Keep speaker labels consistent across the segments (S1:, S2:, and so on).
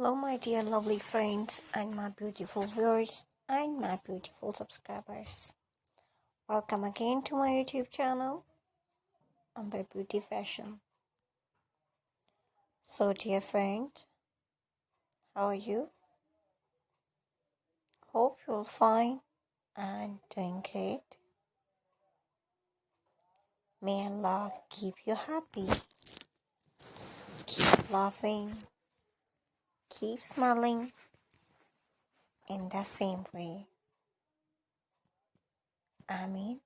S1: Hello, my dear lovely friends, and my beautiful viewers, and my beautiful subscribers. Welcome again to my YouTube channel, Amber Beauty Fashion. So, dear friend, how are you? Hope you're fine and doing great. May Allah keep you happy, keep laughing, keep smiling in the same way. Ameen.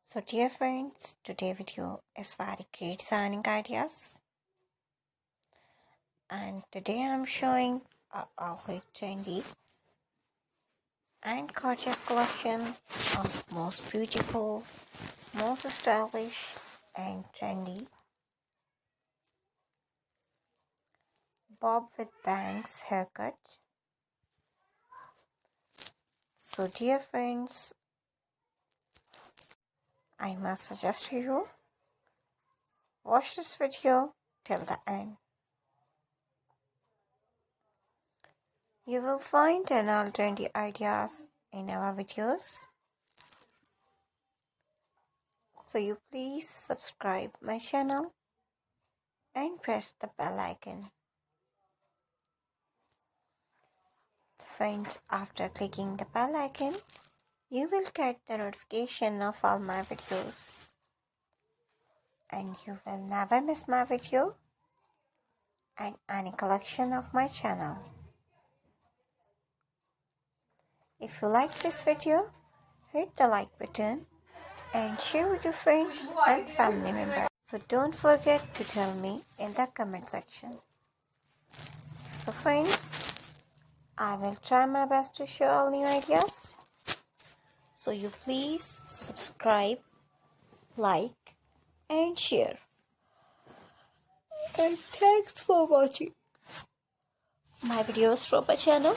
S1: So, dear friends, today's video is very great designing ideas. And today I'm showing a outfit trendy and gorgeous collection of most beautiful, most stylish and trendy bob with bangs haircut. So dear friends, I must suggest to you, watch this video till the end. You will find an all trendy ideas in our videos. So you please subscribe my channel and press the bell icon. Friends, after clicking the bell icon, you will get the notification of all my videos. And you will never miss my video and any collection of my channel. If you like this video, hit the like button and share with your friends and family members. So don't forget to tell me in the comment section. So friends, I will try my best to share all new ideas. So you please subscribe, like and share. And thanks for watching my videos from my channel.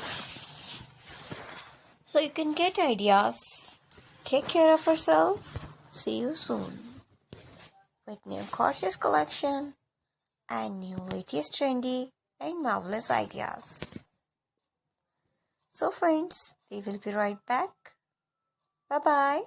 S1: So you can get ideas. Take care of yourself. See you soon with new gorgeous collection and new latest trendy and marvelous ideas. So friends, we will be right back. Bye bye.